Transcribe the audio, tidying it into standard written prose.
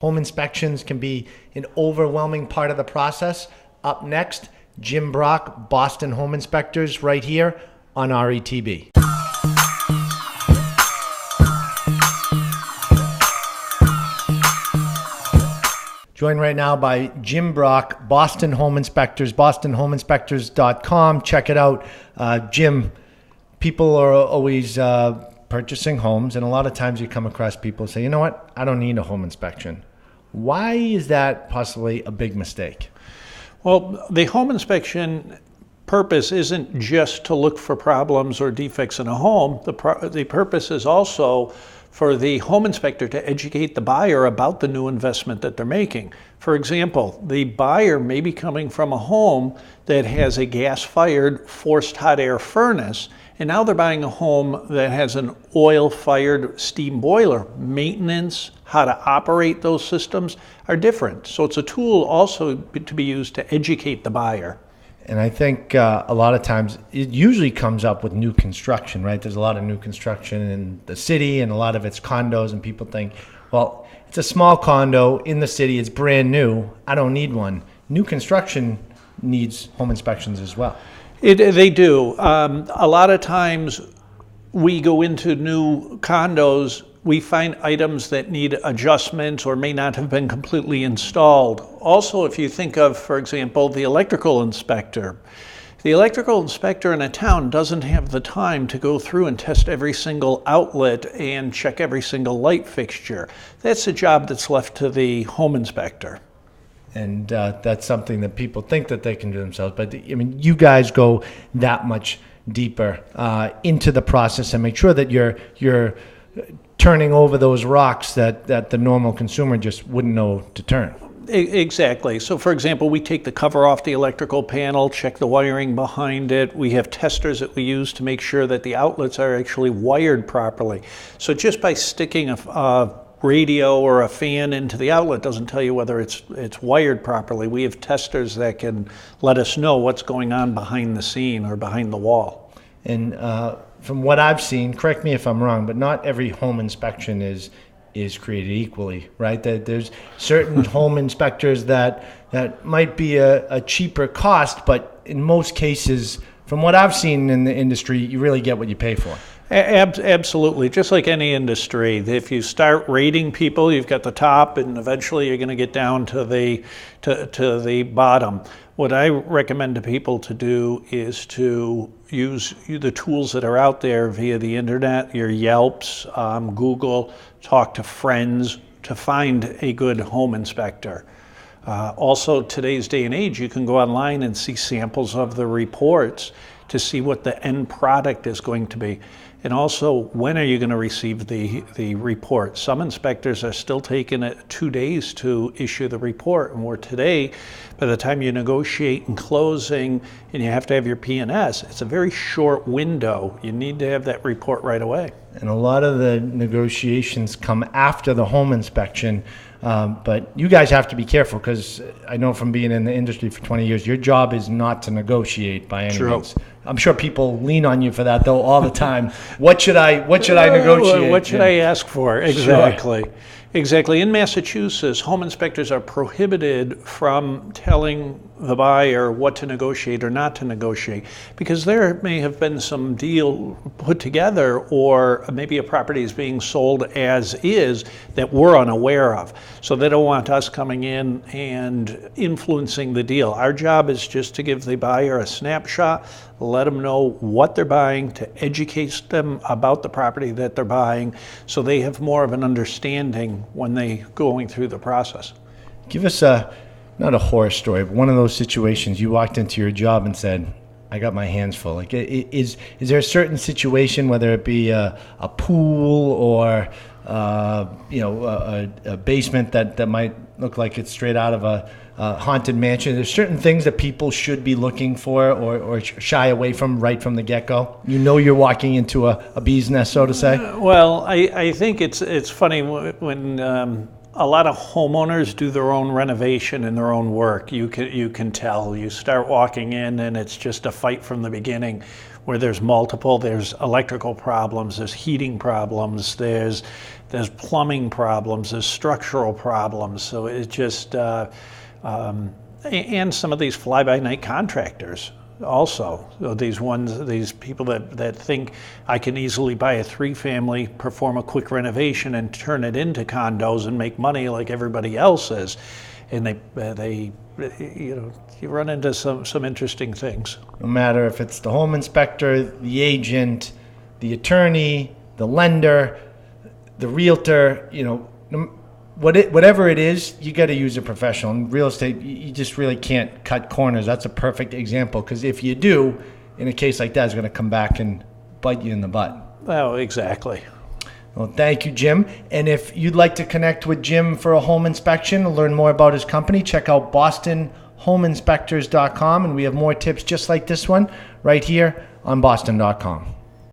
Home inspections can be an overwhelming part of the process. Up next, Jim Brock, Boston Home Inspectors, right here on RETB. Joined right now by Jim Brock, Boston Home Inspectors, bostonhomeinspectors.com. Check it out. Jim, people are always purchasing homes, and a lot of times you come across people who say, you know what, I don't need a home inspection. Why is that possibly a big mistake? Well, the home inspection purpose isn't just to look for problems or defects in a home. The purpose is also for the home inspector to educate the buyer about the new investment that they're making. For example, the buyer may be coming from a home that has a gas-fired forced hot air furnace, and now they're buying a home that has an oil-fired steam boiler. Maintenance, how to operate those systems are different. So it's a tool also to be used to educate the buyer. And I think a lot of times it usually comes up with new construction, right? There's a lot of new construction in the city and a lot of it's condos, and people think, well, it's a small condo in the city, it's brand new, I don't need one. New construction needs home inspections as well. They do. A lot of times we go into new condos, we find items that need adjustments or may not have been completely installed. Also, if you think of, for example, the electrical inspector. The electrical inspector in a town doesn't have the time to go through and test every single outlet and check every single light fixture. That's a job that's left to the home inspector. And that's something that people think that they can do themselves. But I mean, you guys go that much deeper into the process and make sure that you're turning over those rocks that the normal consumer just wouldn't know to turn. Exactly. So for example, we take the cover off the electrical panel, check the wiring behind it. We have testers that we use to make sure that the outlets are actually wired properly. So just by sticking a radio or a fan into the outlet doesn't tell you whether it's wired properly. We have testers that can let us know what's going on behind the scene or behind the wall. And from what I've seen, correct me if I'm wrong, but not every home inspection is created equally, right? That there's certain home inspectors that might be a cheaper cost, but in most cases, from what I've seen in the industry, you really get what you pay for. Absolutely. Just like any industry, if you start rating people, you've got the top, and eventually you're going to get down to the bottom. What I recommend to people to do is to use the tools that are out there via the internet, your Yelps, Google, talk to friends to find a good home inspector. Also, today's day and age, you can go online and see samples of the reports to see what the end product is going to be. And also, when are you going to receive the report? Some inspectors are still taking it 2 days to issue the report. And where today, by the time you negotiate and closing and you have to have your P&S, it's a very short window. You need to have that report right away. And a lot of the negotiations come after the home inspection. But you guys have to be careful, because I know from being in the industry for 20 years, your job is not to negotiate by any means. I'm sure people lean on you for that, though, all the time. What should I negotiate? What should I ask for? Exactly. Sure. Exactly. In Massachusetts, home inspectors are prohibited from telling the buyer what to negotiate or not to negotiate, because there may have been some deal put together, or maybe a property is being sold as is that we're unaware of. So they don't want us coming in and influencing the deal. Our job is just to give the buyer a snapshot, let them know what they're buying, to educate them about the property that they're buying, so they have more of an understanding when they're going through the process. Give us not a horror story, but one of those situations you walked into your job and said, I got my hands full. Like, is there a certain situation, whether it be a pool or a basement that might look like it's straight out of a haunted mansion? There's certain things that people should be looking for or shy away from right from the get-go. You know you're walking into a bee's nest, so to say. Well, I think it's funny when a lot of homeowners do their own renovation and their own work. You can tell. You start walking in and it's just a fight from the beginning, where there's electrical problems, there's heating problems, there's there's plumbing problems, there's structural problems. So it just, and some of these fly-by-night contractors also. So these people that think I can easily buy a 3-family, perform a quick renovation, and turn it into condos and make money like everybody else is, and they you run into some interesting things. No matter if it's the home inspector, the agent, the attorney, the lender, the realtor, whatever it is, you got to use a professional. In real estate, you just really can't cut corners. That's a perfect example, because if you do, in a case like that, it's going to come back and bite you in the butt. Oh, exactly. Well, thank you, Jim. And if you'd like to connect with Jim for a home inspection or learn more about his company, check out bostonhomeinspectors.com, and we have more tips just like this one right here on boston.com.